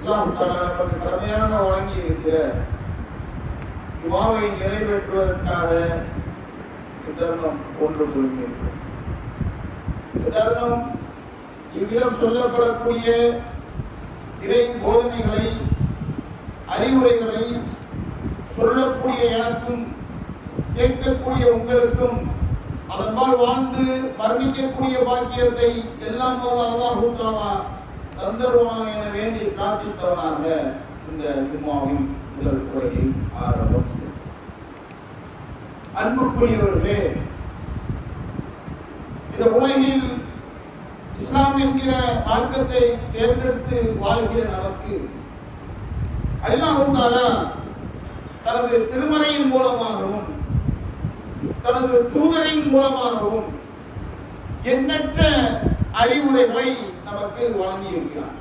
அல்லாஹ் தஆலா நமக்கு கடமையாக வழங்கி இருக்கிற துஆவை நிறைவேற்றுவதற்காக தருணம் ஒன்று கூறுகின்றோம். தருணம் இவ்விடம் சொல்லப்படக்கூடிய இறை போதனைகளை அறிவுரைகளை சொல்லக்கூடிய எனக்கும் கேட்கக்கூடிய உங்களுக்கும் அதன்பால் வாழ்ந்து மரணிக்கக்கூடிய பாக்கியத்தை எல்லாம் அல்லாஹ் தஆலா தந்தருவானாக என வேண்டி பிரார்த்தித்தவனாக இந்த ஜும்மாவின் முதல் உரையை ஆரம்பம் செய்தோம். அன்புக்குரியவர்களே, இந்த உலகில் இஸ்லாம் என்கிற மார்க்கத்தை தேர்ந்தெடுத்து வாழ்கிற நமக்கு அல்லாஹ் தஆலா தனது திருமறையின் மூலமாகவும் தனது தூதரின் மூலமாகவும் எண்ணற்ற அறிவுரைகளை நமக்கு வழங்கியிருக்கிறார்.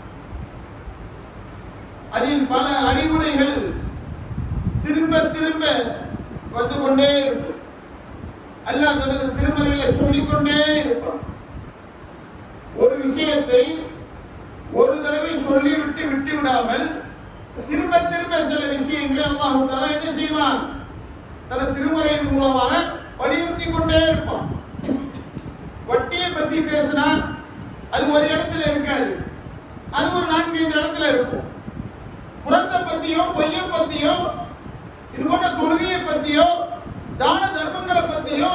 அதில் பல அறிவுரைகள் திரும்ப திரும்ப வந்து கொண்டே இருக்கும். அல்லாஹ் தனது திருமறையில சொல்லிக்கொண்டே இருப்பான். ஒரு விஷயத்தை ஒரு தடவை சொல்லிவிட்டு விட்டு விடாமல் திரும்ப திரும்ப சில விஷயங்களை அல்லாஹ் தஆலா என்ன செய்வான், தனது திருமறையின் மூலமாக வலியுறுத்தி கொண்டே இருப்பான். வட்டியை பத்தி பேசினா அது ஒரு இடத்துல இருக்காது, அது ஒரு 4-5 இடத்துல இருக்கும். புறத்தை பத்தியோ பொய்யை பத்தியோ இது போன்ற தொழுகையை பத்தியோ தான தர்மங்களை பத்தியோ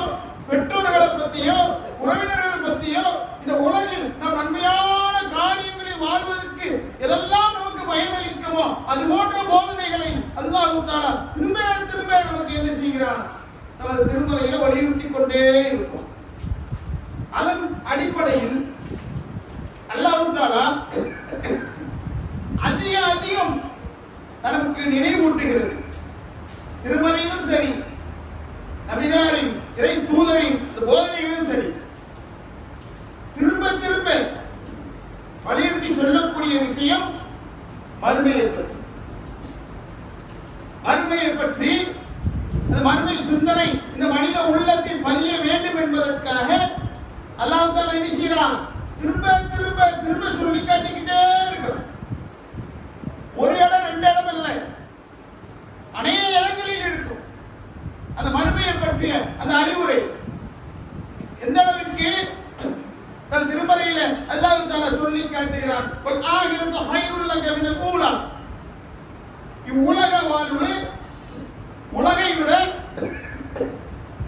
பெற்றோர்களை பத்தியோ உறவினர்களை பத்தியோ இந்த உலகில் நாம் நன்மையான காரியங்களில் வாழ்வதற்கு எதெல்லாம் நமக்கு பயனளிக்குமோ அது போன்ற போதனைகளை அல்லாஹ் தஆலா திரும்ப திரும்ப நமக்கு என்ன செய்கிறான், தனது திருமறையில வலியுறுத்தி கொண்டே இருக்கும். அதன் அடிப்படையில் அல்லாஹ் தஆலா அதிகம் நமக்கு நினைவூட்டுகிறது. திருமறையிலும் சரி, நபிகளின் இறை தூதரின் போதனைகளும் சரி, திரும்ப திரும்ப வலியுறுத்தி சொல்லக்கூடிய விஷயம் மறுமையை பற்றி. மறுமையை பற்றி அந்த மறுமை சிந்தனை இந்த மனித உள்ளத்தில் பதிய வேண்டும் என்பதற்காக அல்லாஹ் தஆலா என்ன செய்றான், திரும்ப திரும்ப திரும்ப சொல்லி காட்டிக்கிட்டே இருக்கிறான். ஒரு இடம் 2 இடம் இல்லை, அநேக இடங்களில் இருக்கும் அந்த மறுமையை பற்றிய அந்த அறிவுரை. எந்த அளவிற்கு தன் திருமறையில அல்லாஹ் தஆலா சொல்லி காட்டுகிறான், வல் ஆகிரத்து ஹைருல் லக மினல் ஊலா. இவ்வுலக வாழ்வு உலகை விட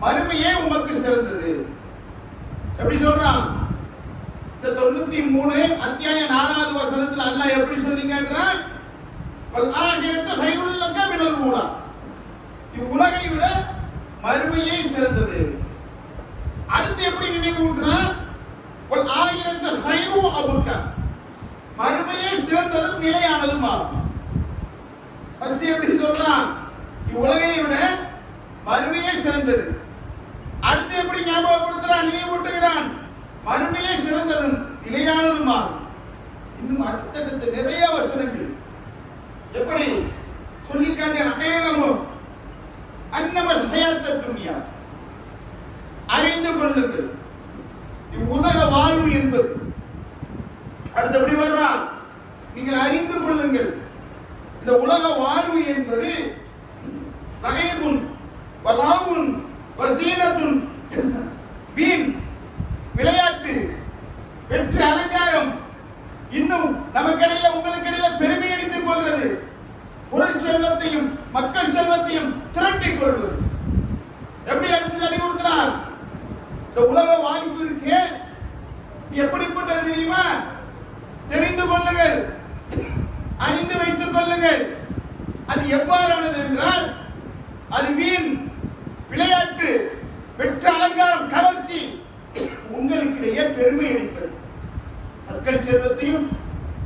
மறுமையே உமக்கு சிறந்தது. எப்படி சொல்றான், இந்த 93 அத்தியாயம் 4வது வசனத்துல அல்லாஹ் எப்படி சொல்லி காட்டுறான், வல் ஆகிரத்து ஹைருல் லக மினல் ஊலா. இவ்வுலகை விட மறுமையே சிறந்தது. அடுத்து எப்படி நினைவூட்டுறான், வல் ஆகிரத்து ஹைரு அபுக்க. மறுமையே சிறந்ததும் நிலையானதும் ஆகும். ஃபர்ஸ்ட் எப்படி சொல்றான், இவ்வுலகை விட மறுமையே சிறந்தது. அடுத்து எப்படி ஞாபகப்படுத்துறான், நினைவூட்டுகிறான், மறுமையே சிறந்ததும் நிலையானதும் ஆகும். இன்னும் அடுத்தடுத்த நிறைய வசனங்கள் எப்படி சொல்லி காட்டிய அநேகமும் அன்னமல் ஹயாத்த துன்யா. அறிந்து கொள்ளுங்கள் இவ்வுலக வாழ்வு என்பது. அடுத்தபடி வர்றான், நீங்கள் அறிந்து கொள்ளுங்கள் இந்த உலக வாழ்வு என்பது ரகைபுன் வலாவுன் வசீனத்துன், வீண் விளையாட்டு, வெற்றி அலங்காரம், இன்னும் நமக்கிடையில உங்களுக்கிடையில பெருமை அடித்துக் கொள்வது, பொருள் செல்வத்தையும் மக்கள் செல்வத்தையும் திரட்டிக் கொள்வது. எப்படி அடுத்து அறிவுறுத்தினார், இந்த உலக வாழ்விற்கு எப்படிப்பட்டது தெரியுமா, தெரிந்து கொள்ளுங்கள், அறிந்து வைத்துக் கொள்ளுங்கள். அது எவ்வாறானது என்றால், அது வீண் விளையாட்டு, வெற்று அலங்காரம், கவர்ச்சி, உங்களுக்கிடையே பெருமை அளிப்பது, மக்கள் செல்வத்தையும்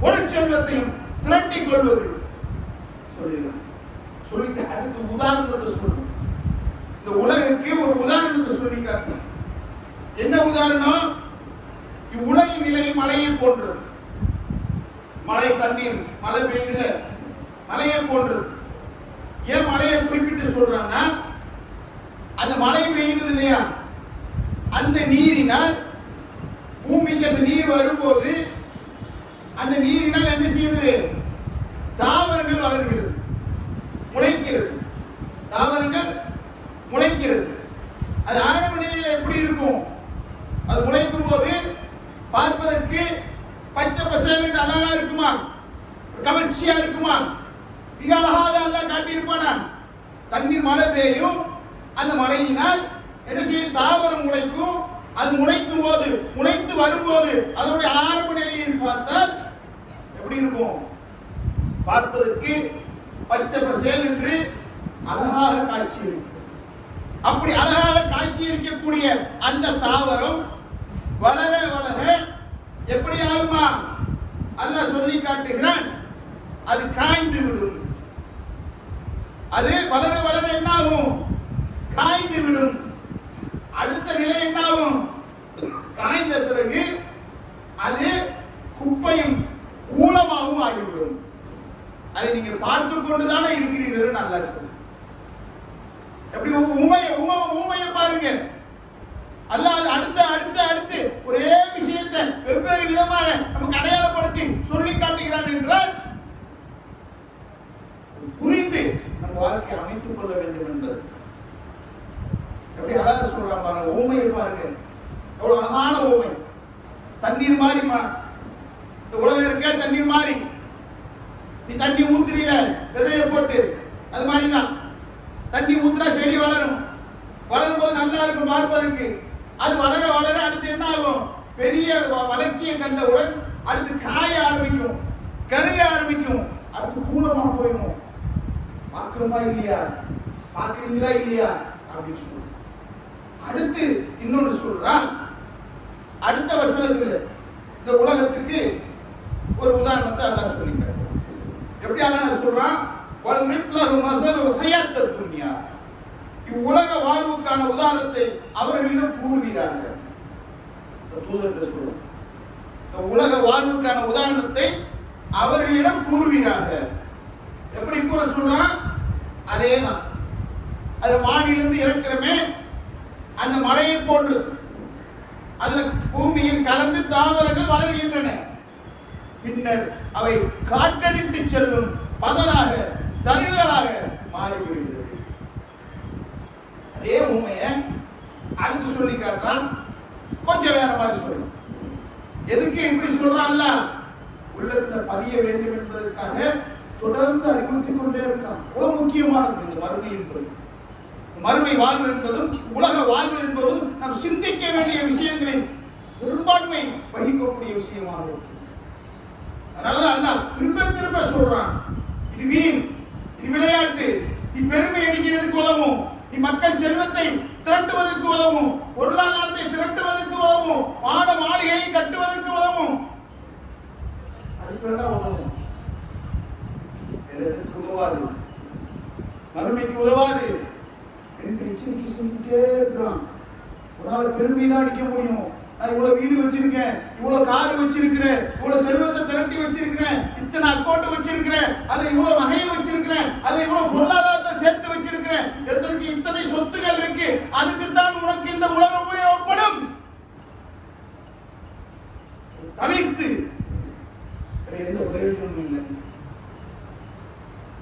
பொருள் செல்வத்தையும் திரட்டிக் கொள்வது. சொல்லிட்டு அடுத்து உதாரணத்தை சொல்லணும். இந்த உலகிற்கு ஒரு உதாரணத்தை சொல்லி காட்டணும். என்ன உதாரணம், இவ்வுலகின் நிலை மலையை போன்றது. மழை தண்ணீர் மழை பெய்யுதுல, மலையை போன்றது. ஏன் மலையை குறிப்பிட்டு சொல்றான்னா, அந்த மழை பெய்யுது இல்லையா, அந்த நீரினால் பூமிக்கு அந்த நீர் வரும்போது அந்த நீரினால் என்ன செய்யுது, கவர்ச்சியா இருக்குமா? மிக அழகாக அல்லாஹ் காட்டியிருப்பானா? தண்ணீர் மழை பெய்யும், அந்த மழையினால் என்ன செய்யும்? தாவரம் முளைக்கும். அது முளைக்கும் போது, முளைத்து வரும்போது அதனுடைய ஆரம்ப நிலையை பார்த்தால் எப்படி இருக்கும்? பார்ப்பதற்கு பச்சை பசேல் என்று அழகாக காட்சி இருக்கும். அப்படி அழகாக காட்சி இருக்கக்கூடிய அந்த தாவரம் வளர வளர எப்படி ஆகுமா? அல்லாஹ் சொல்லி காட்டுகிறான், அது காய்ந்து விடும். அது வளர வளர என்ன ஆகும்? காய்ந்து விடும். அடுத்த நிலை என்ன ஆகும்? காய்ந்த பிறகு அது குப்பையும் கூலமாகவும் ஆகிவிடும். அதை நீங்கள் பார்த்து கொண்டுதானே இருக்கிறீர்கள். நல்லா சொல்லு. எப்படி ஊமையை பாருங்க. அல்லாஹ் அடுத்த அடுத்த அடுத்து ஒரே விஷயத்தை வெவ்வேறு விதமாக நமக்கு அடையாளப்படுத்தி சொல்லி காட்டுகிறான் என்றால் புரிந்து நம்ம வாழ்க்கையை அமைத்துக் கொள்ள வேண்டும் என்பது. எப்படி அழகாக சொல்றான் பாருங்க. ஊமையை பாருங்க, எவ்வளவு அழகான ஊமை. தண்ணீர் மாறிமா? இந்த உலகம் இருக்க தண்ணீர் மாறி. நீ தண்ணி ஊத்துறீல விதைய போட்டு, அது மாதிரிதான் தண்ணி ஊத்துறா செடி வளரும். வளரும் போது நல்லா இருக்கும் பார்ப்பதற்கு. அது வளர வளர அடுத்து என்ன ஆகும்? பெரிய வளர்ச்சியை கண்டவுடன் அடுத்து காய ஆரம்பிக்கும், கருக ஆரம்பிக்கும், அடுத்து கூலமா போயிடும். பார்க்கிறோமா இல்லையா? பார்க்கிறீங்களா இல்லையா அப்படின்னு சொல்லுவோம். அடுத்து இன்னொன்று சொல்றான். அடுத்த வசனத்துல இந்த உலகத்துக்கு ஒரு உதாரணத்தை அல்லாஹ் சொல்லிக்கிறார். எப்படி அல்லாஹ் சொல்றான்? வல் மிஸ்லஹு மஸலுல் ஹயாத்தத் துன்யா. இவ்வுலக வாழ்வுக்கான உதாரணத்தை அவர்களிடம் கூறுகிறார்கள். தூதர்கள் சொல்றாங்க, இந்த உலக வாழ்வுக்கான உதாரணத்தை அவர்களிடம் கூறுகிறார்கள். எப்படி கூற சொல்றான்? அதேதான். அது வானிலிருந்து இறக்கிறமே அந்த மலையை போன்று அதுல பூமியில் கலந்து தாவரங்கள் வளர்கின்றன. பின்னர் அவை காற்றடித்து செல்லும் பதராக சருகலாக மாறிவிடுகிறது. அதே உண்மையை அடுத்து சொல்லி காட்டுறான். கொஞ்சம் வேற மாதிரி சொல்லணும். எதுக்கு இப்படி சொல்றான்ல? உள்ளத்துல பதிய வேண்டும் என்பதற்காக தொடர்ந்து அறிவுறுத்திக் கொண்டே இருக்கான். அவ்வளவு முக்கியமானது இந்த மறுமை என்பது. மறுமை வாழ்வு என்பதும் உலக வாழ்வு என்பதும் நாம் சிந்திக்க வேண்டிய விஷயங்களில் பெரும்பான்மை வகிக்கக்கூடிய விஷயமாக இருக்கு. அதனாலதான் அல்லாஹ் திரும்ப திரும்ப சொல்றான், இது வீண், இது விளையாட்டு, நீ பெருமை அடிக்கிறதுக்கு உதவும், நீ மக்கள் செல்வத்தை திரட்டுவதற்கு உதவும், பொருளாதாரத்தை திரட்டுவதற்கு உதவும், மாட மாளிகையை கட்டுவதற்கு உதவும், அதுக்கு உதவும், உதவாது, மறுமைக்கு உதவாது என்று எச்சரிக்கை சொல்லிட்டே இருக்கிறான். ஒரு நாள் பெருமைதான் அடிக்க முடியும். நான் இவ்வளவு வீடு வச்சிருக்கேன், இவ்வளவு கார் வச்சிருக்கிறேன், இவ்வளவு செல்வத்தை திரட்டி வச்சிருக்கிறேன், இத்தனை அக்கௌண்ட் வச்சிருக்கிறேன், அதுல இவ்வளவு நகையை வச்சிருக்கிறேன், அதுல இவ்வளவு பொருளாதாரத்தை சேர்த்து வச்சிருக்கிறேன், எத்தனைக்கு இத்தனை சொத்துக்கள் இருக்கு, அதுக்குத்தான் உனக்கு இந்த உலகம் உபயோகப்படும். தவிர்த்து எந்த பிரயோஜனமும் இல்லை.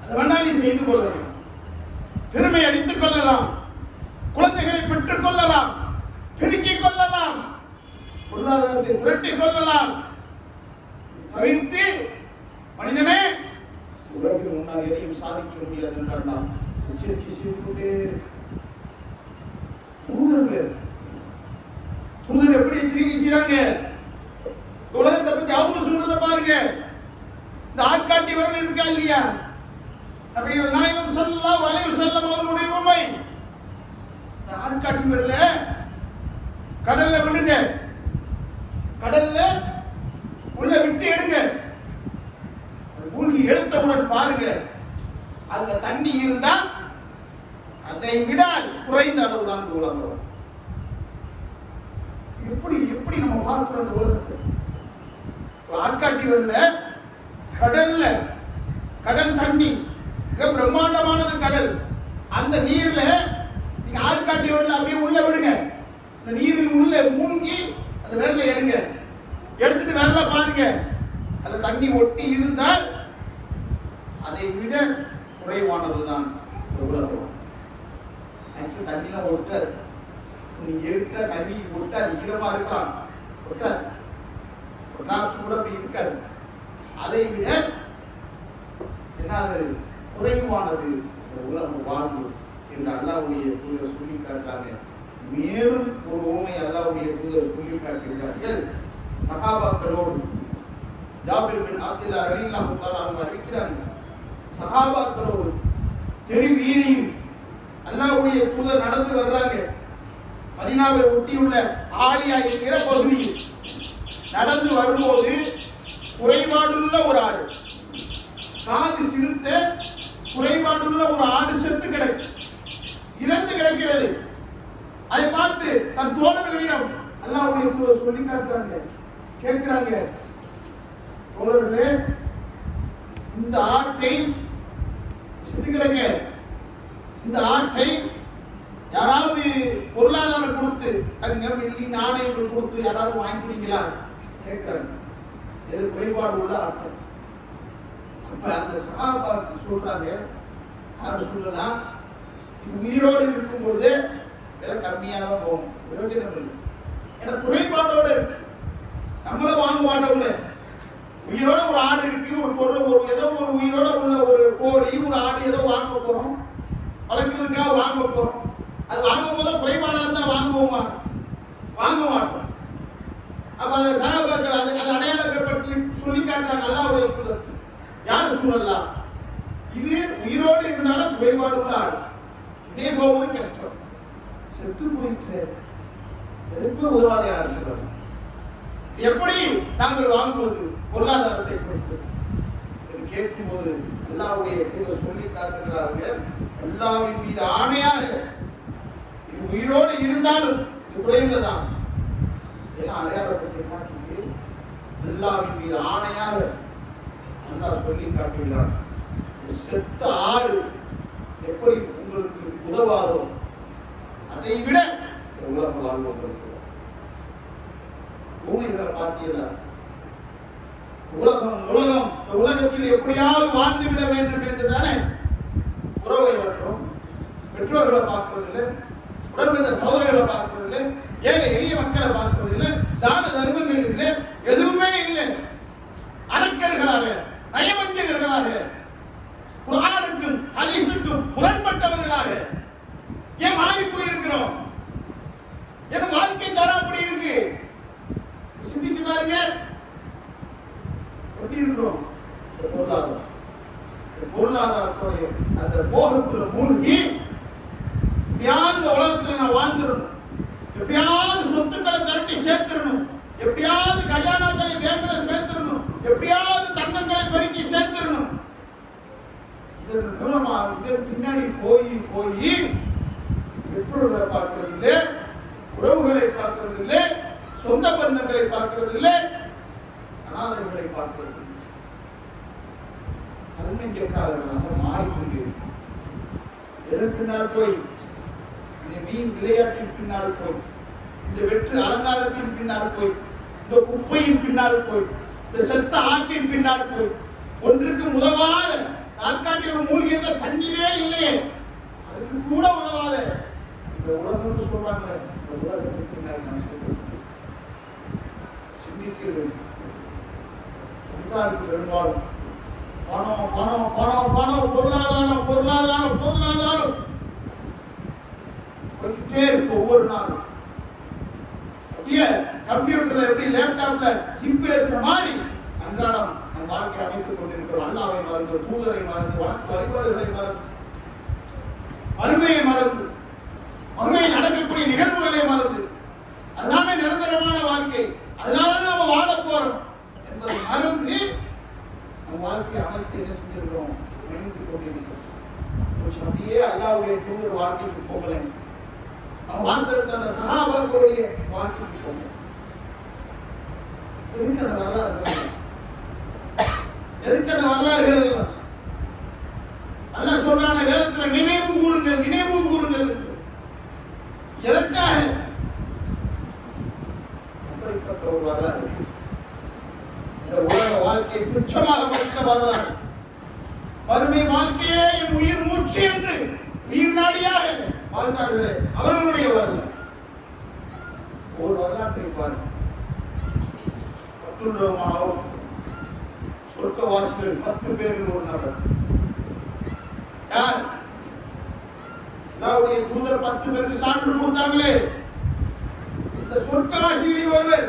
அதை வேணா நீ செய்து கொள்ளலாம், பெருமை அடித்துக் கொள்ளலாம், குழந்தைகளை பெற்றுக் கொள்ளலாம், பெருக்கிக் கொள்ளலாம், பொருளாதாரத்தை திரட்டிக் கொள்ளலாம். தவிர்த்து மனிதனே உலகில் முன்னால் எதையும் சாதிக்க முடியாது என்றால் நாம் எச்சரிக்கை செய்து கொண்டே. தூதர் எப்படி எச்சரிக்கை செய்யறாங்க? உலகத்தை பத்தி அவங்க சொல்றத பாருங்க. இந்த ஆட்காட்டி விரல் இருக்கா இல்லையா? நபிகள் நாயகம் ஸல்லல்லாஹு அலைஹி வஸல்லம் அவர்களுடைய உண்மை. இந்த ஆட்காட்டி விரல கடல்ல விடுங்க, கடல்ல உள்ள விட்டு எடுங்க. மூழ்கி எடுத்தவுடன் பாருங்க, அதுல தண்ணி இருந்தா அதை விட குறைந்த அளவு தான் உலகம். எப்படி எப்படி நம்ம பார்க்கிறோம் இந்த உலகத்தை? ஆட்காட்டி வரல கடல்ல, கடல் தண்ணி மிக பிரம்மாண்டமானது கடல். அந்த நீர்ல நீங்க ஆட்காட்டி வரல அப்படியே உள்ள விடுங்க. இந்த நீரில் உள்ள மூழ்கி அந்த விரல எடுங்க, எடுத்துட்டு விரல பாருங்க, அதுல தண்ணி ஒட்டி இருந்தால் அதை விட குறைவானதுதான் உலகம். ஆக்சுவலி தண்ணிலாம் ஒட்டாது. நீங்க எடுத்த தண்ணி ஒட்டாது, ஈரமா இருக்கலாம், ஒட்டாது, சூட அப்படி இருக்காது. அதை விட என்னது குறைவானது இந்த உலக வாழ்வு என்று அல்லாஹ்வுடைய தூதர் சொல்லி காட்டுறாங்க. மேலும் ஒரு உண்மை அல்லாஹ்வுடைய தூதர் சொல்லி காட்டுகிறார்கள். சஹாபாக்களோடு ஜாபிர் பின் அப்துல்லாஹ் ரலியல்லாஹு தஆலா அவங்க அறிவிக்கிறாங்க, சஹாபாக்களோடு தெரு வீதியில் அல்லாஹ்வுடைய தூதர் நடந்து வர்றாங்க. மதீனாவை ஒட்டியுள்ள ஆலியா என்கிற பகுதியில் நடந்து வரும்போது குறைபாடுள்ள ஒரு ஆடு, காது சிறுத்த குறைபாடுள்ள ஒரு ஆடு செத்து கிடக்கு, இறந்து கிடக்கிறது. அதை பார்த்து தன் தோழர்களிடம் அல்லாஹ்வுடைய தூதர் சொல்லி காட்டுறாங்க, கேட்கிறாங்க, தோழர்களே இந்த ஆட்டை செத்து கிடக்க, இந்த ஆட்டை யாராவது பொருளாதாரம் கொடுத்து அங்க வெள்ளி நாணயங்கள் கொடுத்து யாராவது வாங்கிக்கிறீங்களா கேட்கிறாங்க. எது குறைபாடு உள்ள ஆட்கள். அப்ப அந்த சஹாபாக்கு சொல்றாங்க, யாரு சொல்லலாம், உயிரோடு இருக்கும் பொழுது விலை கம்மியாக தான் போகும், பிரயோஜனம் இல்லை. ஏன்னா குறைபாடோட இருக்கு, நம்மள வாங்க மாட்டோம்ல. உயிரோட ஒரு ஆடு இருக்கு, ஒரு பொருள், ஒரு ஏதோ ஒரு உயிரோட உள்ள ஒரு கோழி, ஒரு ஆடு ஏதோ வாங்க போறோம், வளர்க்கறதுக்காக வாங்க போறோம். அது வாங்கும் போது குறைபாடா இருந்தா வாங்குவோமா? வாங்க மாட்டோம். அப்ப அந்த சஹாபாக்கள் அது அடையாளப்படுத்தி சொல்லி காட்டுறாங்க அல்லாஹ்வுடைய தூதர். யாரு சொல்லலாம், இது உயிரோடு இருந்தாலும் குறைபாடு உள்ள ஆடு, இதே போவது கஷ்டம், செத்து போயிட்டு எதற்கு உதவாத யாரு சொல்லலாம். எப்படி நாங்கள் வாங்குவது பொருளாதாரத்தை கொடுத்து என்று கேட்கும் போது அல்லாஹ்வுடைய தூதர் சொல்லி காட்டுகிறார்கள், அல்லாஹ்வின் மீது ஆணையாக இது உயிரோடு இருந்தாலும் இது குறைந்ததான். இதெல்லாம் அடையாளப்படுத்தி காட்டி அல்லாஹ்வின் மீது ஆணையாக அல்லாஹ் சொல்லி காட்டுகிறான். செத்த ஆடு எப்படி உங்களுக்கு உதவாதோ அதை விட உலகம் வாழ்வதற்கு பூமிகளை பார்த்தீங்களா? உலகத்தில் எப்படியாவது வாழ்ந்து விட வேண்டும் என்று தானே உறவை வளர்க்கிறோம். பெற்றோர்களை பார்க்கிறது இல்லை, உடன்பிறந்த சகோதரர்களை பார்க்கிறது இல்லை, ஏழை எளிய மக்களை பார்க்கிறது இல்லை, தான தர்மங்கள் இல்லை, எதுவுமே இல்லை. அரக்கர்களாக, நயவஞ்சகர்களாக, குர்ஆனுக்கும் ஹதீஸுக்கும் முரண்பட்டவர்களாக ஏன் மாறி போயிருக்கிறோம்? என் வாழ்க்கை தரம் அப்படி இருக்கு. சிந்திச்சு பாருங்க, எப்படி இருக்கிறோம்? பொருளாதாரத்துடைய அந்த மோகத்துல மூழ்கி எப்படியாவது உலகத்துல நான் வாழ்ந்துடணும், எப்படியாவது சொத்துக்களை திரட்டி சேர்த்துடணும், எப்படியாவது கஜானாக்களை பேங்க்ல சேர்த்துடணும், எப்படியாவது தங்கங்களை பெருக்கி சேர்த்துடணும். இதன் மூலமா பின்னாடி போய் பெற்றோர்களை பார்க்கறது இல்லை, உறவுகளை பார்க்கறது இல்லை, சொந்த பந்தங்களை பார்க்கிறது இல்லை, அனாதைகளை பார்க்கிறது இல்லை. அருமைக்காரர்களாக மாறிக்கொண்டிருக்கும். எதன் பின்னால் போய், இந்த மீன் விளையாட்டின் பின்னால் போய், இந்த வெற்று அலங்காரத்தின் பின்னால் போய், இந்த குப்பையின் பின்னால் போய், இந்த செத்த ஆட்டின் பின்னால் போய், ஒன்றுக்கு உதவாத நாற்காட்டிகள் மூழ்கின்ற தண்ணீரே இல்லையே, அதுக்கு கூட உதவாத இந்த உலகம் சொல்றாங்க. இந்த உலகத்தின் பின்னால் நான் சொல்றேன், சிந்திக்கிறது பெரும்பாலும் பணம் பணம் பணம் பணம், பொருளாதாரம் பொருளாதாரம் பொருளாதாரம் போயிட்டே இருக்கு. ஒவ்வொரு நாளும் அப்படியே கம்ப்யூட்டர்ல எப்படி லேப்டாப்ல சிப் ஏற்ற மாதிரி அன்றாடம் நம் வாழ்க்கை அமைத்துக் கொண்டிருக்கிறோம். அல்லாஹ்வை மறந்து, தூதரை மறந்து, வழிபாடுகளை மறந்து, மறுமையை மறந்து, மறுமையை நடக்கக்கூடிய நிகழ்வுகளை மறந்து, அதுதானே நிரந்தரமான வாழ்க்கை, அதனால நம்ம வாழ போறோம் என்பதை மறந்து நம் வாழ்க்கை அமைத்து என்ன செஞ்சிருக்கிறோம்? நினைத்துக் கொண்டிருக்கிறோம். அப்படியே அல்லாஹ்வுடைய தூதர் வாழ்க்கைக்கு போகலை, நம்ம வாழ்ந்திருந்த அந்த சஹாபாக்களுடைய வாழ்க்கைக்கு போகலை. எதுக்கு அந்த வரலாறு? எதுக்கு அந்த வரலாறுகள்? அல்லாஹ் சொல்றான வேதத்துல நினைவு கூறுங்கள், நினைவு கூறுங்கள். எதற்காக? அப்படிப்பட்ட ஒரு வரலாறு, இந்த உலக வாழ்க்கை துச்சமாக மதித்த வரலாறு, வறுமை வாழ்க்கையே என் உயிர் மூச்சு என்று உயிர் நாடியாக வாழ்ந்தார்களே அவர்களுடைய வரலாறு. ஒரு வரலாற்றை பாருங்கள். சொர்க்கவாசிகள் 10 பேரில் ஒரு நபர், யார்? அல்லாஹ்வுடைய தூதர் 10 பேருக்கு சான்று கொடுத்தாங்களே, இந்த சொர்க்கவாசிகளில் ஒருவர்.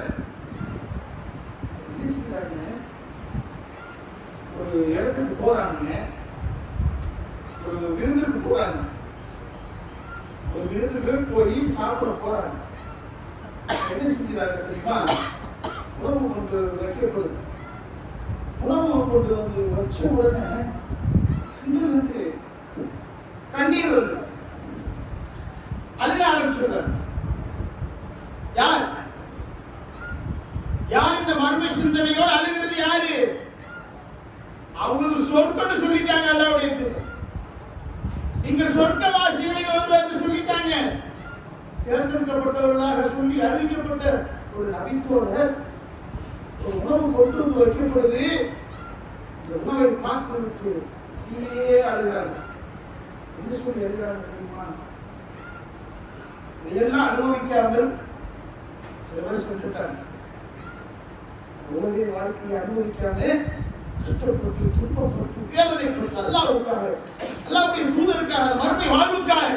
ஒரு இடத்துக்கு போறாங்க, ஒரு விருந்துக்கு போறாங்க, ஒரு விருந்துக்கு போய் சாப்பிட போறாங்க. என்ன செஞ்சாங்க தெரியுமா? உணவு கொண்டு வைக்கப்படுது. உணவு கொண்டு வந்து வச்ச உடனே இங்கிருந்து கண்ணீர் வருது, அழுக ஆரம்பிச்சுடுறாங்க. யார் யார் இந்த மர்ம சிந்தனையோடு அழுகிறது? யாரு? அவங்களுக்கு சொர்க்கம்னு சொல்லிட்டாங்க. அல்லாஹ்வுடைய தூதர் இங்க சொர்க்கவாசிகளை ஒருவர் சொல்லிட்டாங்க. தேர்ந்தெடுக்கப்பட்டவர்களாக சொல்லி அறிவிக்கப்பட்ட ஒரு நபித்தோழர் ஒரு உணவு கொண்டு வந்து வைக்கப்படுது. இந்த உணவை பார்த்துவிட்டு கீழே அழுகிறாங்க. என்ன சொல்லி அழுகிறாங்க தெரியுமா? இதெல்லாம் அனுபவிக்காமல் சில பேர் சொல்லிட்டாங்க, உலக வாழ்க்கையை அனுபவிக்காம கஷ்டப்பட்டு துன்பப்பட்டு வேதனைப்பட்டு அல்லாஹ்வுக்காக, அல்லாஹ்வுடைய தூதருக்காக, மறுமை வாழ்வுக்காக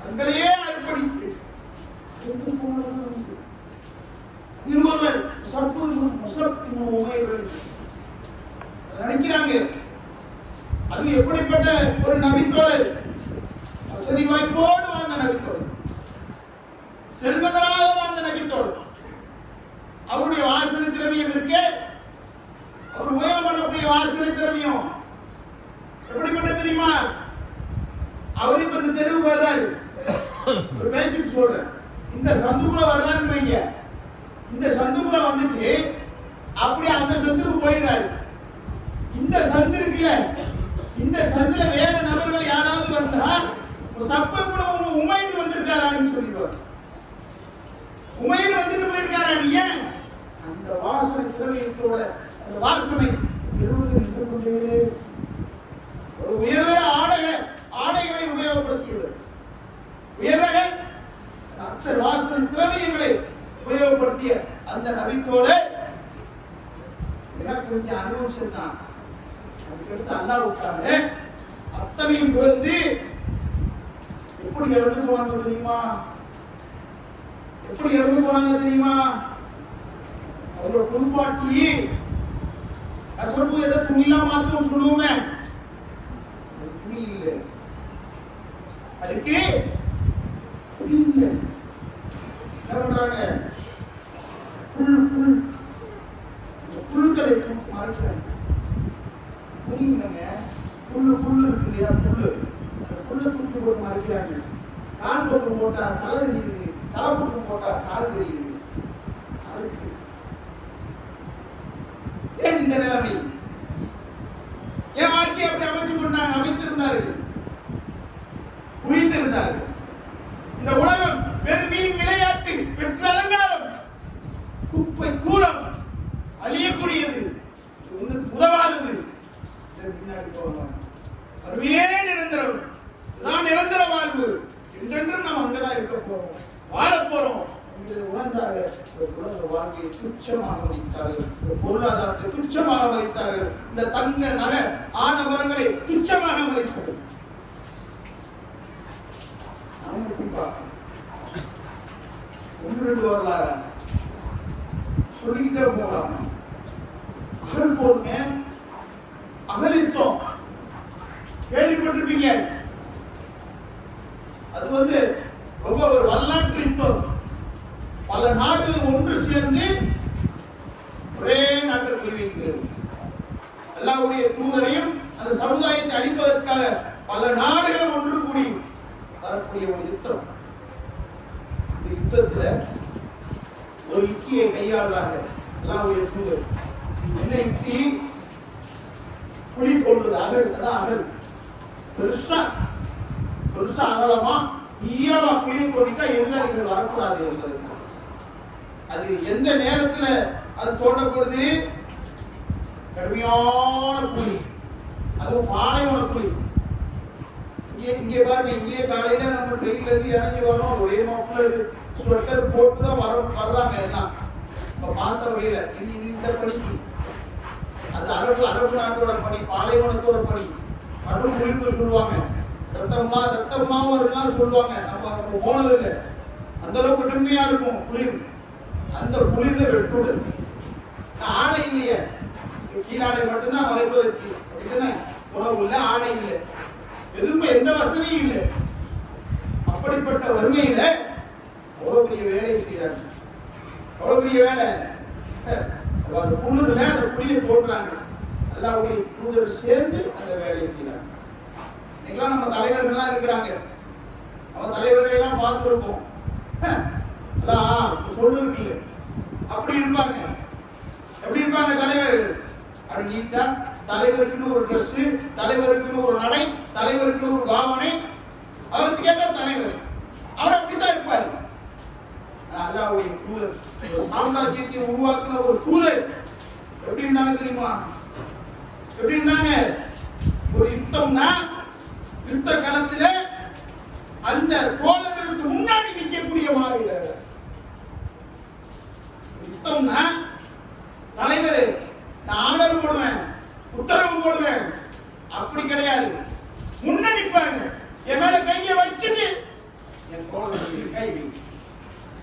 தங்களையே அர்ப்பணித்து ஒருவர் நினைக்கிறாங்க. அது எப்படிப்பட்ட ஒரு நபித்தோழர்? வசதி வாய்ப்போடு வாழ்ந்த நபித்தோழர், செல்வந்தராக வாழ்ந்த நபித்தோழர். அவருடைய வாசனை திரவியம் இருக்கே, அவர் உபயோகம் பண்ணக்கூடிய வாசனை திரவியம் எப்படிப்பட்ட தெரியுமா? அவர் இப்ப இந்த தெருவுக்கு வர்றாரு, ஒரு பேச்சுக்கு சொல்றேன், இந்த சந்துக்குள்ள வர்றாருன்னு வைங்க, இந்த சந்துக்குள்ள வந்துட்டு அப்படி அந்த சந்துக்கு போயிடுறாரு. இந்த சந்து இருக்குல்ல, இந்த சந்துல வேற நபர்கள் யாராவது வந்தா சப்ப கூட உமையில் வந்திருக்காரான்னு சொல்லிடுவார். உமையில் வந்துட்டு போயிருக்காரா? ஏன்? அந்த வாசனை திரவியத்தோட அந்த வாசனை ஒரு உயர்ந்த ஆடைகளை உபயோகப்படுத்தியவர், உயர்ந்த அத்தர் வாசனை திரவியங்களை உபயோகப்படுத்திய அந்த நபித்தோட எனக்கு கொஞ்சம் அனுபவிச்சிருந்தான். அதுக்கடுத்து அல்லாஹ்வுக்காக அத்தனையும் பிறந்து எப்படி இறந்து போனாங்க தெரியுமா? எப்படி இறந்து போனாங்க தெரியுமா? அவரோட குடும்பாட்டி அசர்பு எதை துணிலா மாத்தவும் சொல்லுவோமே, துணி இல்லை, அதுக்கு துணி இல்லை. என்ன பண்றாங்க? புல்களை மறைக்கிறாங்க. புரியுங்க, புல்லு இருக்கு இல்லையா, புல்லை தூக்கி போட்டு மறைக்கிறாங்க. கால் பக்கம் போட்டா தலை தெரியுது, தலை பக்கம் போட்டா கால் தெரியுது. ஏன் இந்த நிலைமை? என் வாழ்க்கையை அப்படி அமைச்சு கொண்டாங்க, அமைத்திருந்தார்கள், புரிந்திருந்தார்கள். இந்த உலகம் வெறும் மீன் விளையாட்டு, வெற்ற அலங்காரம், குப்பை கூலம், அழியக்கூடியது, உதவாதது. பின்னாடி போவாங்க, அதுவே நிரந்தரம், இதுதான் நிரந்தர வாழ்வு, என்றென்றும் நாம் அங்கதான் இருக்க போறோம், வாழ போறோம். உணர்ந்தாங்க. உலக வாழ்க்கையை துச்சமாக மதித்தார்கள், பொருளாதாரத்தை துச்சமாக மதித்தார்கள், இந்த தங்க நகை ஆடம்பரங்களை துச்சமாக மதித்தார்கள். ஒன்று வரலாறு சொல்லிக்கிட்டே போகலாம். அகல் போருங்க, அகலித்தோம் கேள்விப்பட்டிருப்பீங்க. அது ரொம்ப ஒரு வரலாற்று யுத்தம். பல நாடுகள் ஒன்று சேர்ந்து ஒரே நாட்டில் குறிவைக்கிறது. அல்லாஹ்வுடைய தூதரையும் அந்த சமுதாயத்தை அழிப்பதற்காக பல நாடுகள் ஒன்று கூடி வரக்கூடிய ஒரு யுத்தம். இந்த யுத்தத்துல ஒரு யுக்தியை கையாளுறாங்க அல்லாஹ்வுடைய தூதர். என்ன யுக்தி? புலி கொள்வது, அகல். அதான் அகல். பெருசா அகலமா ஈரமா புலியை கொண்டிட்டா எதிராளிகள் வரக்கூடாது என்பதற்கு. அது எந்த நேரத்துல அது தோண்டப்படுது? கடுமையான புலி, அதுவும் பாலைவன புலி. இங்கே பாருங்க, இங்கே காலையில நம்ம ட்ரெயின்ல இருந்து இறங்கி வரோம், ஒரே மஃப்ளர் ஸ்வெட்டர் போட்டுதான் வர்றாங்க எல்லாம். இப்ப பார்த்த வகையில இது இந்த பணிக்கு, அது அரபு நாட்டோட பணி, பாலைவனத்தோட பணி. கடும் குளிர்னு சொல்லுவாங்க, ரத்தம்லாம் வருதுலாம் சொல்லுவாங்க. நம்ம போனது இல்லை, அந்த அளவுக்கு கடுமையா இருக்கும் குளிர். அந்த குளிர்ல வெட்டுடு ஆடை இல்லையே, கீழாடை மட்டும்தான் மறைப்பதற்கு. உணவு இல்லை, ஆடை இல்லை, எதுவுமே எந்த வசதியும் இல்லை. அப்படிப்பட்ட வறுமையில அவ்வளவு பெரிய வேலையை செய்யறாங்க. அவ்வளவு பெரிய வேலை. அந்த குளிர்ல அந்த புளியை தோன்றாங்க. அல்லாஹ்வுடைய தூதர் சேர்ந்து அந்த வேலையை செய்யறாங்க. இன்னைக்கெல்லாம் நம்ம தலைவர்கள்லாம் இருக்கிறாங்க, நம்ம தலைவர்களை எல்லாம் பார்த்துருக்கோம். அதான் சொல்றதுக்கு இல்லை, அப்படி இருப்பாங்க. எப்படி இருப்பாங்க தலைவர்கள்? அப்படி நீட்டா தலைவருக்குன்னு ஒரு ட்ரெஸ், தலைவருக்குன்னு ஒரு நடை, தலைவருக்குன்னு ஒரு பாவனை. அவருக்கு கேட்ட தலைவர் அவர் அப்படித்தான் இருப்பாரு. அல்லாஹ்வுடைய தூதர், சாம்ராஜ்யத்தை உருவாக்குன ஒரு தூதர் எப்படி இருந்தாங்க தெரியுமா? எப்படி இருந்தாங்க? ஒரு யுத்தம்னா யுத்த களத்துல அந்த தோழர்களுக்கு முன்னாடி நிற்கக்கூடிய மாவீரர். யுத்தம்னா தலைவர் நான் ஆர்டர் போடுவேன், உத்தரவு போடுவேன், அப்படி கிடையாது. முன்னாடி நிற்பாங்க, என் மேல கையை வச்சுட்டு என் தோழர்களுக்கு கை வை.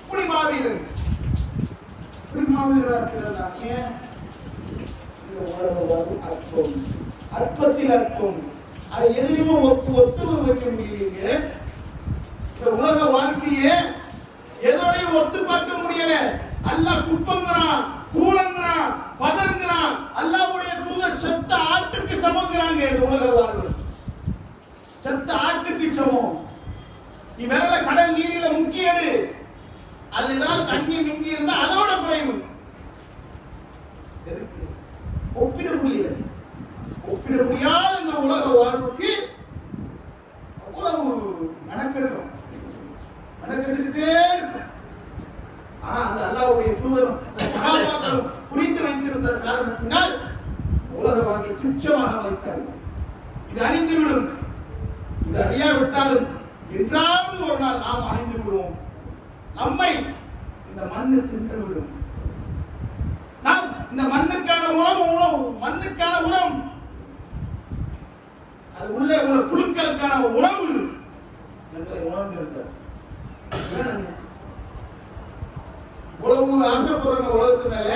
இப்படி மாவீரர், இப்படி மாவீரர் இருக்கிறதா? ஏன்? அற்பம், அற்பத்தில் அற்பம். அதை எதுலையுமே ஒத்து வைக்க முடியலைங்க. இந்த உலக வாழ்க்கையே எதோடையும் ஒத்து பார்க்க முடியல. அல்லாஹ் குப்பங்கிறான், கூலங்கிறான், பதறுங்கிறான். அல்லாஹ்வுடைய தூதர் செத்த ஆட்டுக்கு சமங்கிறாங்க. இந்த உலக வாழ்வு செத்த ஆட்டுக்கு சமம். நீ விரல கடல் நீரில முக்கி எடு, அதுதான் தண்ணி மிஞ்சி இருந்தா அதோட குறைவு. எதுக்கு? ஒப்பிட முடியல. ஒப்பிட முடியாத இந்த உலக வாழ்வுக்கு அவ்வளவு மெனக்கெடுக்கும், மெனக்கெடுக்கிட்டே இருக்கும். ஆனா அந்த அல்லாஹ்வுடைய தூதரும் சஹாபாக்களும் புரிந்து வைத்திருந்த காரணத்தினால் உலக வாழ்க்கை துச்சமாக வைத்தார்கள். இது அழிந்துவிடும், இது அழியாவிட்டாலும் என்றாவது ஒரு நாள் நாம் அழிந்து விடுவோம். நம்மை இந்த மண்ணு தின்றுவிடும். நாம் இந்த மண்ணுக்கான உணவு, மண்ணுக்கான உரம், அது உள்ளே உள்ள புழுக்களுக்கான உணவு என்பதை உணர்ந்திருக்கிறார். உழவு ஆசைப்படுற உலகத்து மேல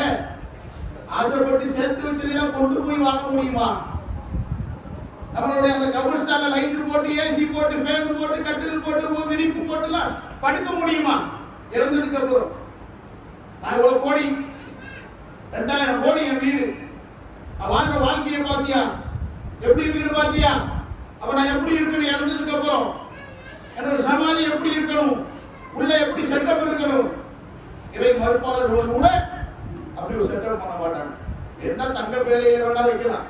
ஆசைப்பட்டு சேர்த்து வச்சதெல்லாம் கொண்டு போய் வாங்க முடியுமா? நம்மளுடைய அந்த கபர்ஸ்தான்ல லைட் போட்டு, ஏசி போட்டு, ஃபேன் போட்டு, கட்டில் போட்டு, விரிப்பு போட்டுலாம் படுக்க முடியுமா? இறந்ததுக்கு அப்புறம் நான் இவ்வளவு கோடி, 2000 கோடி என் வீடு, நான் வாழ்ற வாழ்க்கையை பாத்தியா? எப்படி இருக்குன்னு பாத்தியா? அப்ப நான் எப்படி இருக்கணும் இறந்ததுக்கு அப்புறம்? என்னோட சமாதி எப்படி இருக்கணும்? உள்ள எப்படி செட்டப் இருக்கணும்? இதை மறுப்பாளர்கள் கூட அப்படி ஒரு செட்டப் பண்ண மாட்டாங்க. என்ன தங்க பேழையை வேணா வைக்கலாம்,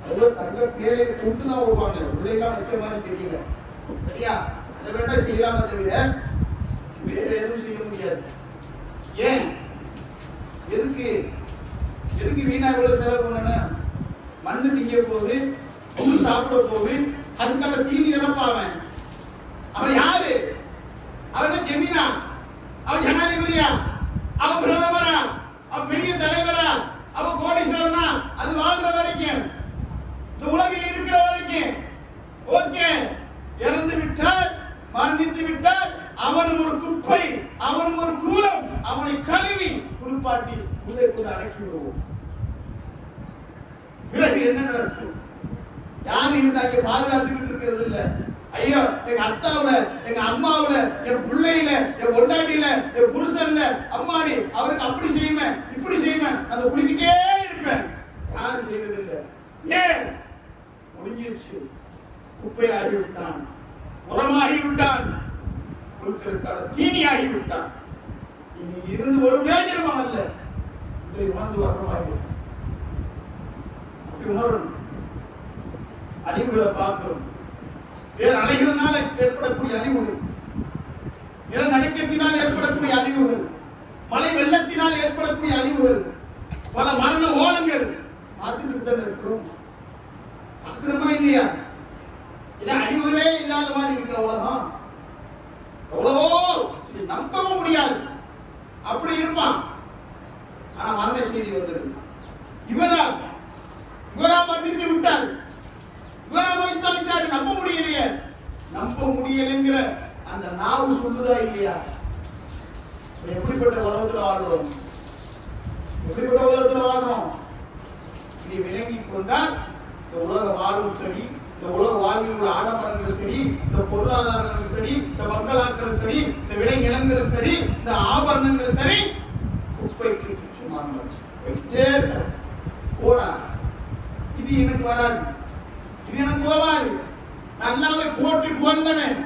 அவ்வளவு தங்க பேழையை கொண்டு தான் வருவாங்க. உள்ளேலாம் வச்ச மாதிரி தெரியல, சரியா? அதை வேணா செய்யலாம தவிர வேற எதுவும் செய்ய முடியாது. ஏன்? எதுக்கு வீணா இவ்வளவு செலவு பண்ணணும்? மண்ணு திங்க போகுது, புது சாப்பிட போகுது, அதுக்கான தீனி நிரப்பாவன். அவன் யாரு? அவன் ஜெமினா? அவன் ஜனாதிபதியா? அவன் பிரதமரா? அவன் பெரிய தலைவரா? அவன் கோடீஸ்வரனா? அது வாழ்ற வரைக்கும், இந்த உலகில் இருக்கிற வரைக்கும் ஓகே. இறந்து விட்டால், மரணித்து விட்டால் அவனும் ஒரு குப்பை, அவனும் ஒரு கூலம். அவனை கழுவி குளிப்பாட்டி உள்ளே கூட அடக்கி விடுவோம். பிறகு என்ன நடக்கும்? யாரு இருந்தாங்க பாதுகாத்துக்கிட்டு இருக்கிறது இல்ல. ஐயோ, எங்க அத்தாவுல, எங்க அம்மாவுல, என் பிள்ளையில, என் பொண்டாட்டியில, என் புருஷன்ல, அம்மாடி அவருக்கு அப்படி செய்வேன், இப்படி செய்வேன், அதை குளிக்கிட்டே இருப்பேன். யாரு செய்வது இல்லை. ஏன்? முடிஞ்சிருச்சு. குப்பை ஆகிவிட்டான், உரமாகி விட்டான், புழுக்களுக்கான தீனி ஆகிவிட்டான். இனி இருந்து ஒரு பிரயோஜனம் அல்ல. இதை உணர்ந்து வரமாகி அப்படி உணரணும். அழிவுகளை பார்க்கிறோம். வேறு அலைகளினால் ஏற்படக்கூடிய அழிவுகள், நிலநடுக்கத்தினால் ஏற்படக்கூடிய அழிவுகள், மழை வெள்ளத்தினால் ஏற்படக்கூடிய அழிவுகள், பல மரண ஓலங்கள் பார்த்துக்கிட்டு தான் இருக்கிறோம். பார்க்கிறோமா இல்லையா? இது அழிவுகளே இல்லாத மாதிரி இருக்க உலகம். எவ்வளவோ நம்பவும் முடியாது, அப்படி இருப்பான். ஆனா மரண செய்தி வந்துடுது. இவரா மன்னித்து விட்டார், இவரா நாவு சொல்லுதா இல்லையா? எப்படிப்பட்ட உலகத்தில் வாழ்றோம்? எப்படிப்பட்ட உலகத்தில் வாழ்றோம்? இதை விளங்கி கொண்டால் இந்த உலக வாழ்வும் சரி, இந்த உலக வாழ்வில் உள்ள ஆடம்பரங்களும் சரி, இந்த பொருளாதாரங்களும் சரி, இந்த மக்களாக்களும் சரி, இந்த விளை நிலங்களும் சரி, இந்த ஆபரணங்களும் சரி, குப்பைக்கு சும்மா போடா. இது எனக்கு வராது, இது எனக்கு உதவாது. நல்லாவே போற்றி புகழ்ந்தேன்,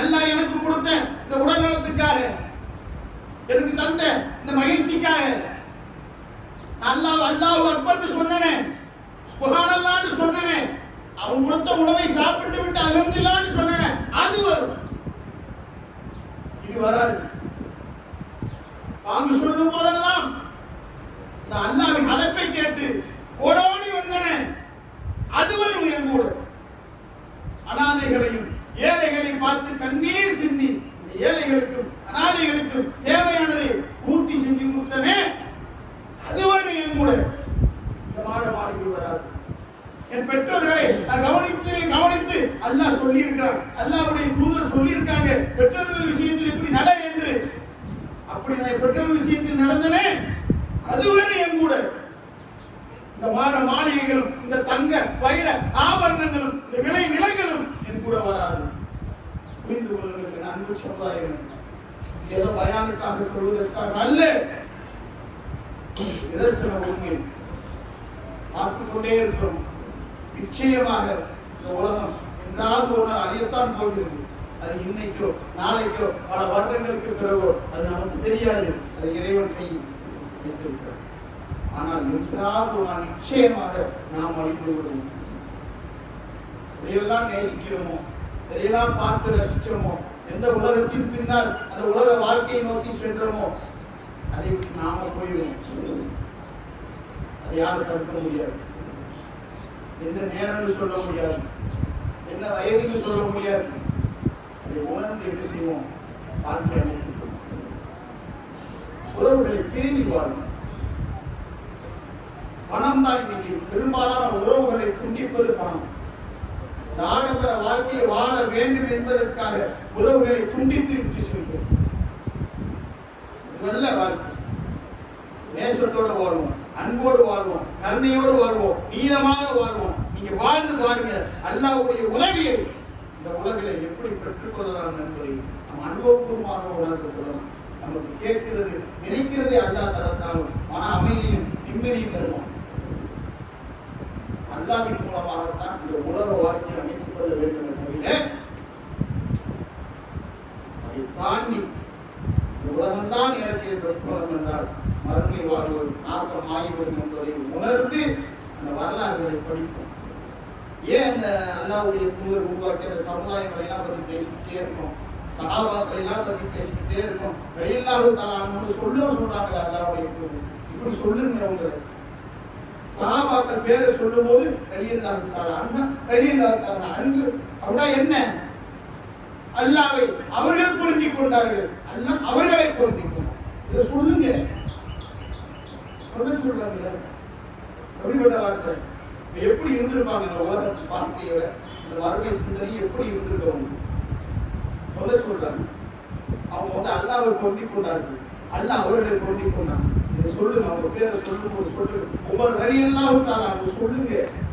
எல்லாம் எனக்கு கொடுத்த இந்த உடல் நலத்துக்காக, எனக்கு தந்த இந்த மகிழ்ச்சிக்காக அல்லாஹ் அக்பர் சொன்னேன், சுப்ஹானல்லாஹ்னு சொன்னேன், அவன் கொடுத்த உணவை சாப்பிட்டு விட்டு அல்ஹம்துலில்லாஹ்னு சொன்னேன். அது வரும், இது வராது. வாங்க சொல்லும் போதெல்லாம் இந்த அல்லாஹ்வின் அழைப்பை கேட்டு ஓடோடி வந்தேன், அது வரும் என் கூட. அனாதைகளையும் ஏழைகளையும் பார்த்து கண்ணீர் சிந்தி இந்த ஏழைகளுக்கும் அனாதைகளுக்கும் தேவையானதை பூர்த்தி செஞ்சு கொடுத்தனே, அது வரும் என் கூட. இந்த மாடுகள் வராது. என் பெற்றோர்களை கவனித்து அல்லாஹ் சொல்லி இருக்கிறார், அல்லாஹ்வுடைய தூதர் சொல்லி இருக்காங்க, பெற்றோர்கள் விஷயத்தில் இப்படி நட என்று. அப்படி நான் பெற்றோர்கள் விஷயத்தில் நடந்தனே, அதுவரை என் கூட. இந்த மாளிகைகளும் இந்த தங்க வைர ஆபரணங்களும் இந்த விலை நிலங்களும் என் கூட வராது. புரிந்து கொள்ளுங்கள் அன்பு சமுதாயம், ஏதோ பயானுக்காக சொல்வதற்காக அல்ல, நிதர்சன உண்மை. பார்த்துக் கொண்டே இருக்கிறோம். நிச்சயமாக இந்த உலகம் என்றாவது ஒரு நாள் அழியத்தான் போகிறது. அது இன்னைக்கோ நாளைக்கோ பல வருடங்களுக்கு பிறகோ அது நமக்கு தெரியாது. அது இறைவன் கையில் வைத்திருக்கிறார். ஆனால் என்றாவது ஒரு நாள் நிச்சயமாக நாம் அழிந்து விடுவோம். எதையெல்லாம் நேசிக்கிறோமோ, எதையெல்லாம் பார்த்து ரசிச்சோமோ, எந்த உலகத்தின் பின்னால் அந்த உலக வாழ்க்கையை நோக்கி சென்றோமோ, அதை நாம போயிடுவோம். அதை யாரும் தடுக்க முடியாது. எந்த நேரம்னு சொல்ல முடியாது, என்ன வயதுன்னு சொல்ல முடியாது. அதை உணர்ந்து என்ன செய்வோம்? வாழ்க்கை அமைத்து உறவுகளை பேணி வாழும். பணம் தான் இன்னைக்கு பெரும்பாலான உறவுகளை துண்டிப்பது பணம். ஆடம்பர வாழ்க்கையை வாழ வேண்டும் என்பதற்காக உறவுகளை துண்டித்து விட்டு செல்கிறோம். நல்ல வாழ்க்கை, நேசத்தோடு வாழ்வோம், அன்போடு வாழ்வோம், கருணையோடு வாழ்வோம், நீளமாக வாழ்வோம். நீங்க வாழ்ந்து பாருங்க, அல்லாஹ்வுடைய உதவியை இந்த உலகில் எப்படி பெற்றுக் கொள்ளலாம் என்பதை நாம் அனுபவபூர்வமாக உணர்ந்து கொள்ளலாம். நமக்கு கேட்கிறது நினைக்கிறதே அல்லாஹ் தரத்தாலும் மன அமைதியும் நிம்மதியும் தருவோம். அல்லாஹ்வின் மூலமாகத்தான் இந்த உலக வாழ்க்கையை அமைத்துக் கொள்ள வேண்டும் தவிர அதை தாண்டி உலகம்தான் எனக்கு என்று குலம் என்றால் மறுமை வாழ்வு நாசம் ஆகிவிடும் என்பதை உணர்ந்து அந்த வரலாறுகளை படிப்போம். ஏன் இந்த அல்லாஹ்வுடைய தூதர் உருவாக்கிய சமுதாயங்களை எல்லாம் பற்றி பேசிக்கிட்டே இருக்கோம், சஹாபாக்களை எல்லாம் பற்றி பேசிக்கிட்டே இருக்கோம். ரலியல்லாஹு தஆலா அன்ஹு சொல்றாங்க, அல்லாஹ்வுடைய தூதர் இப்படி சொல்லுங்க. உங்களை சஹாபாக்கள் பேரை சொல்லும் போது ரலியல்லாஹு தஆலா அன்ஹு அப்படின்னா என்ன? அல்லாஹ்வை அவர்கள் பொருந்திக் கொண்டார்கள், அல்லாஹ் அவர்களை பொருந்திக் கொண்டார். இதை சொல்லுங்க, சொல்றாங்க. அப்படிப்பட்ட வார்த்தை எப்படி இருந்திருப்பாங்க? இந்த உலக வாழ்க்கையோட இந்த மறுமை சிந்தனை எப்படி இருந்திருக்கவங்க சொல்றாங்க. அவங்க அல்லாஹ்வை பொருந்திக் கொண்டார்கள், அல்லாஹ் அவர்களை பொருந்திக் கொண்டாங்க. இதை சொல்லுங்க, அவங்க பேரை சொல்லும் போது சொல்லுங்க. உமர் ரலியல்லாஹு தஆலா அன்ஹு சொல்லுங்க,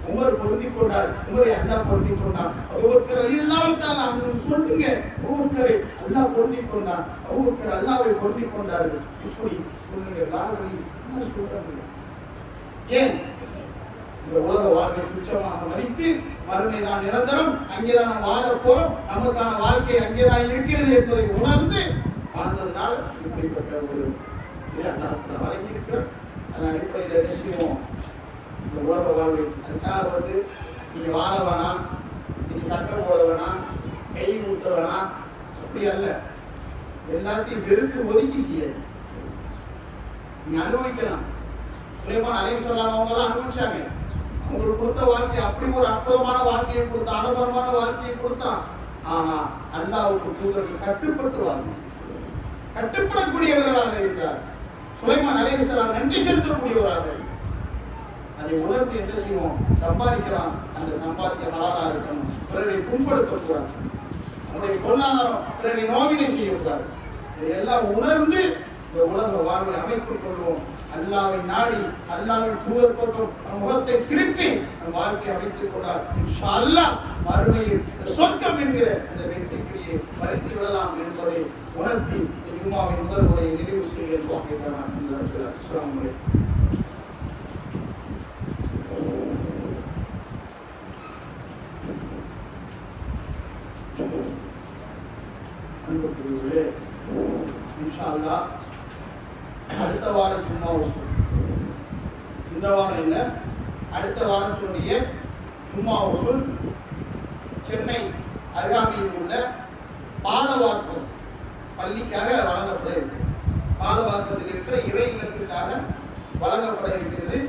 உமர் பொருந்திக் கொண்டார், உமரை அல்லாஹ் பொருந்திக் கொண்டார். அபூபக்கர் ரலியல்லாஹு தஆலா அன்ஹு சொல்லுங்க, அபூபக்கரை அல்லாஹ் பொருந்திக் கொண்டார், அபூபக்கர் அல்லாஹ்வை பொருந்திக் கொண்டார்கள். இப்படி சொல்லுங்க. லாலி என்ன சொல்றாங்க? ஏன் இந்த உலக வாழ்க்கை துச்சமாக மதித்து மறுமைதான் நிரந்தரம், அங்கேதான் நாம் வாழ போறோம், நமக்கான வாழ்க்கை அங்கேதான் இருக்கிறது என்பதை உணர்ந்து வாழ்ந்ததுனால இப்படிப்பட்ட ஒரு வழங்கி இருக்கிறோம். அதன் அடிப்படையில் என்ன செய்வோம்? இந்த உலக வாழ்வை அதுக்காக நீங்க வாழ வேணாம், நீங்க சட்டம் போட வேணாம், கை ஊட்ட வேணாம், அப்படி அல்ல. எல்லாத்தையும் வெறுத்து ஒதுக்கி செய்ய நீங்க அனுபவிக்கலாம். சுலைமான் அலைஹிஸ்ஸலாம் அவங்களாம் அனுபவிச்சாங்க. அவங்களுக்கு கொடுத்த வாழ்க்கை அப்படி ஒரு அற்புதமான வாழ்க்கையை கொடுத்த, அனுபவமான வாழ்க்கையை கொடுத்தான். ஆனா அல்லாஹ்வுக்கு தூதருக்கு கட்டுப்பட்டு வாழ்ந்தார், கட்டுப்படக்கூடியவர்களாக இருந்தார். சுலைமான் அலைஹிஸ்ஸலாம் நன்றி செலுத்தக்கூடியவராக. அதை உணர்ந்து என்ன செய்வோம்? சம்பாதிக்கலாம், அந்த சம்பாத்தியம் ஹலாலா இருக்கணும், பிறரை புண்படுத்தக்கூடாது. நம்முடைய பொருளாதாரம் பிறரை நோவினை செய்யக்கூடாது. இதையெல்லாம் உணர்ந்து இந்த உலக வாழ்வை அமைத்துக் கொள்வோம். அல்லாஹ்வை நாடி அல்லாஹ்வின் தூதர் பக்கம் நம் முகத்தை திருப்பி நம் வாழ்க்கையை அமைத்துக் கொண்டால் இன்ஷா அல்லாஹ் மறுமையில் சொர்க்கம் என்கிற அந்த வெற்றிக்கிரியை பறித்து விடலாம் என்பதை உணர்த்தி ஜும்மாவின் முதல் உரையை நிறைவு செய்ய வாக்கிட்டான். அன்புக்குரியவர்களே, இன்ஷா அல்லாஹ் அடுத்த வாரம் ஜும்மா வசூல், இந்த வாரம் இல்லை, அடுத்த வாரத்தினுடைய ஜும்மா வசூல் சென்னை அருகாமையில் உள்ள பாலவாக்கம் பள்ளிக்காக வழங்கப்பட இருக்கிறது. பாலவாக்கத்தில் இருக்கிற இறை இல்லத்திற்காக வழங்கப்பட இருக்கிறது.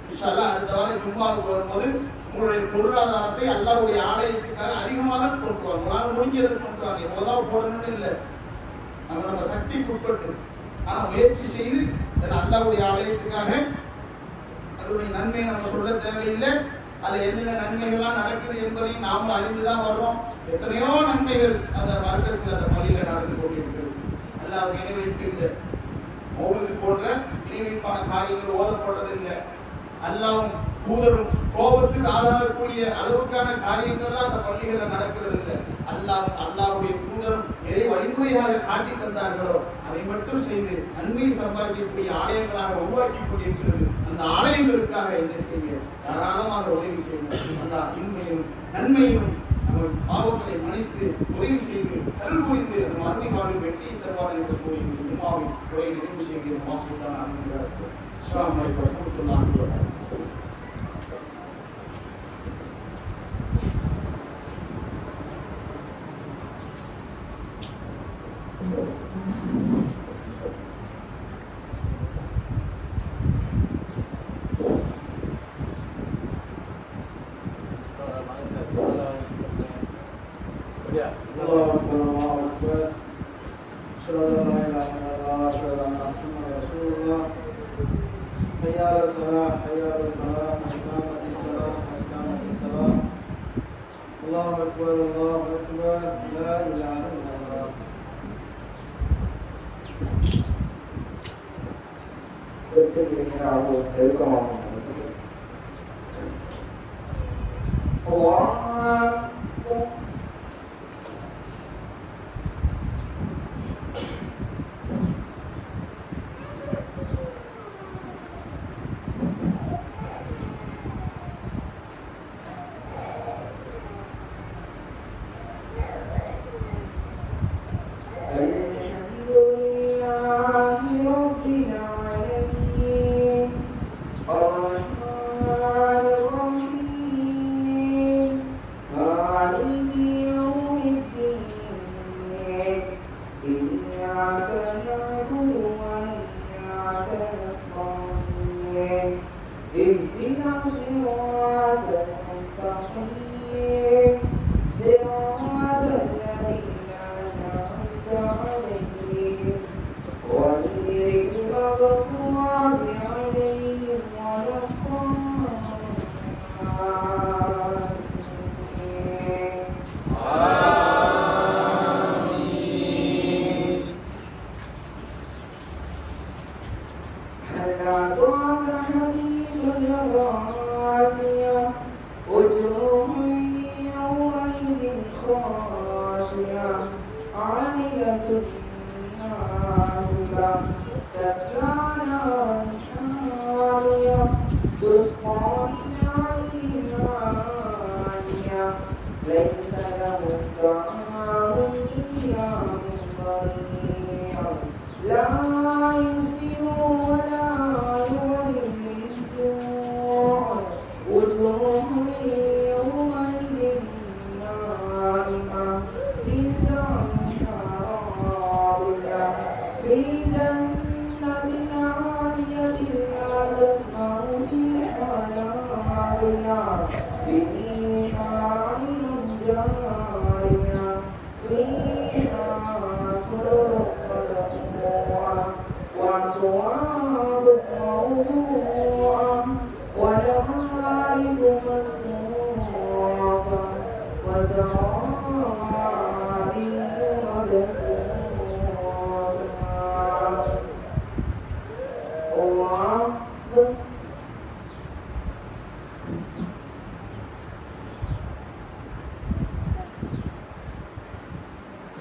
இன்ஷா அல்லாஹ் அடுத்த வாரம் ஜும்மாவுக்கு வரும்போது உங்களுடைய பொருளாதாரத்தை அல்லாஹ்வுடைய ஆலயத்துக்காக அதிகமாக கொண்டு வாங்க. உங்களால் முடிஞ்சதை கொண்டு வாங்க. எவ்வளவுதான் போடணும்னு இல்லை, நம்ம சக்திக்கு உட்பட்டு ஆனா முயற்சி செய்து அல்லாஹ்வுடைய ஆலயத்துக்காக அதனுடைய நன்மையை நம்ம சொல்ல தேவையில்லை. அதுல என்னென்ன நன்மைகள்லாம் நடக்குது என்பதையும் நாமளும் அறிந்துதான் வர்றோம். எத்தனையோ நன்மைகள் அந்த மார்க்கத்தில் அந்த பள்ளியில நடந்து கொண்டிருக்கிறது. அல்லாஹ் இணைவைப்பு இல்லை, மௌலிது போன்ற இணைவைப்பான காரியங்கள் ஓதப்பட்டது இல்லை. அல்லாஹ்வும் தூதரும் கோபத்துக்கு ஆளாகக்கூடிய அளவுக்கான காரியங்கள்லாம் அந்த பள்ளிகளில் நடக்கிறது இல்லை. அல்லாஹ்வுடைய தூதரும் எதை வழிமுறையாக காட்டி தந்தார்களோ அதை மட்டும் செய்து நன்மையை சம்பாதிக்கக்கூடிய ஆலயங்களாக உருவாக்கி கொண்டிருக்கிறது. அந்த ஆலயங்களுக்காக என்ன செய்ய தாராளமாக உதவி செய்யும். அல்லாஹ் இன்மையும் நன்மையும் நம்ம பாவங்களை மன்னித்து உதவி செய்து அருள் புரிந்து அந்த மறுமை வாழ்வில் வெற்றி தருவார் என்று கூறி ஜும்மாவின் உரையை நிறைவு செய்கிற வாக்குத்தான் அமைகிறார். அஸ்ஸலாமு அலைக்கும் வரஹ்மத்துல்லாஹி வபரகாத்துஹு.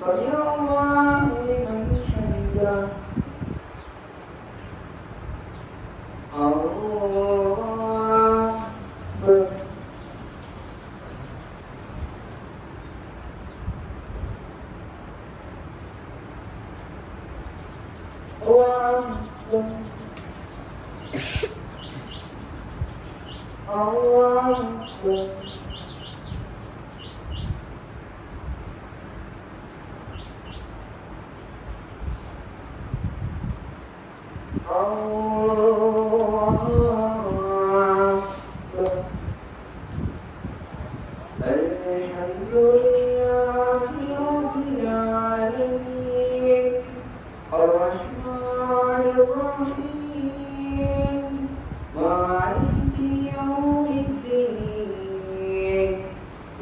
سمع الله لمن حمده الله أكبر الله أكبر الله أكبر الحمد لله رب العالمين الرحمن الرحيم مالك يوم الدين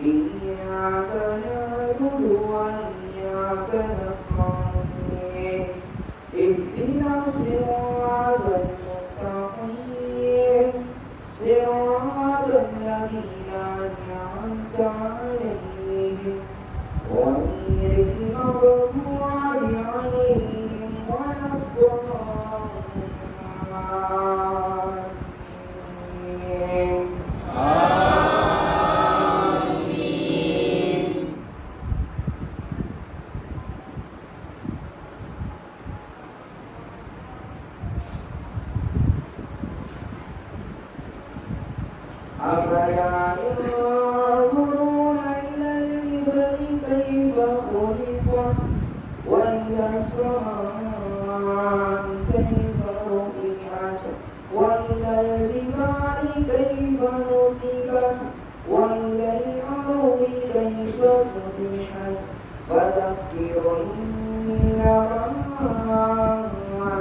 إياك نعبد وإياك نستعين اهدنا الصراط المستقيم صراط الذين أنعمت عليهم غير المغضوب عليهم ولا الضالين آمين. أفلا ينظرون إلى الإبل كيف خلقت وإلى السماء كيف رفعت وإلى الجبال كيف نصبت وإلى الأرض كيف سطحت فذكر إنما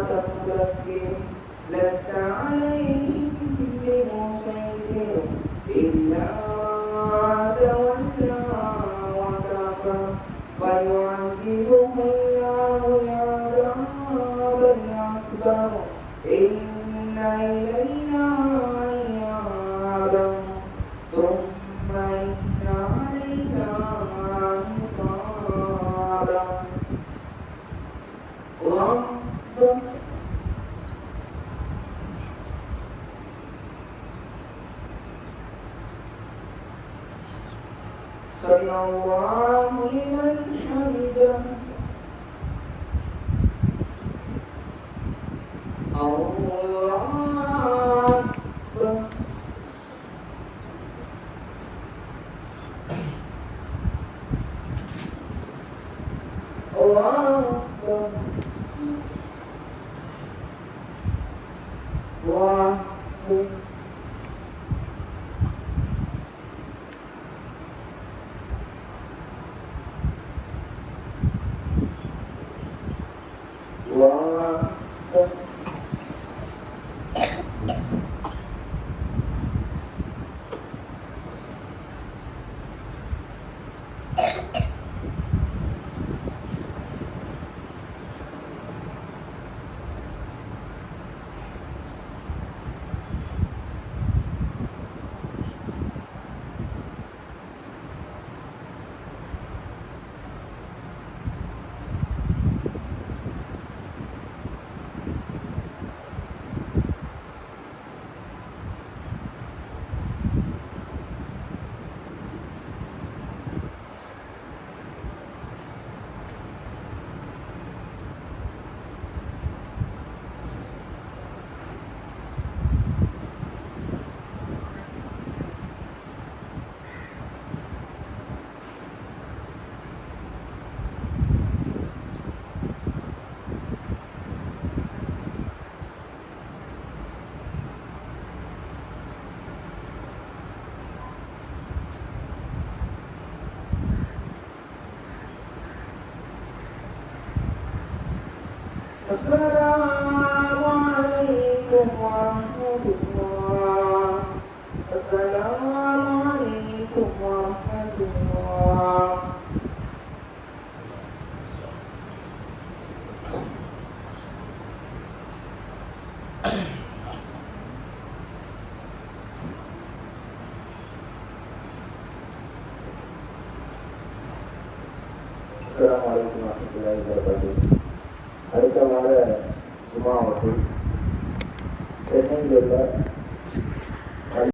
تذكر لست عليهم بمسيطر إلا تولى وكفر فيعذبه الله العذاب الأكبر إن إلينا إيابهم ثم إن علينا حسابهم سمع الله لمن حمده الله أكبر الله أكبر الله أكبر السلام عليكم ورحمة الله. السلام عليكم ورحمة الله. அஸ்ஸலாமு அலைக்கும் வரஹ்மத்துல்லாஹி வபரகாத்துஹு. அடுத்த மாத ஜும்ஆவுக்கு சென்னையில் உள்ள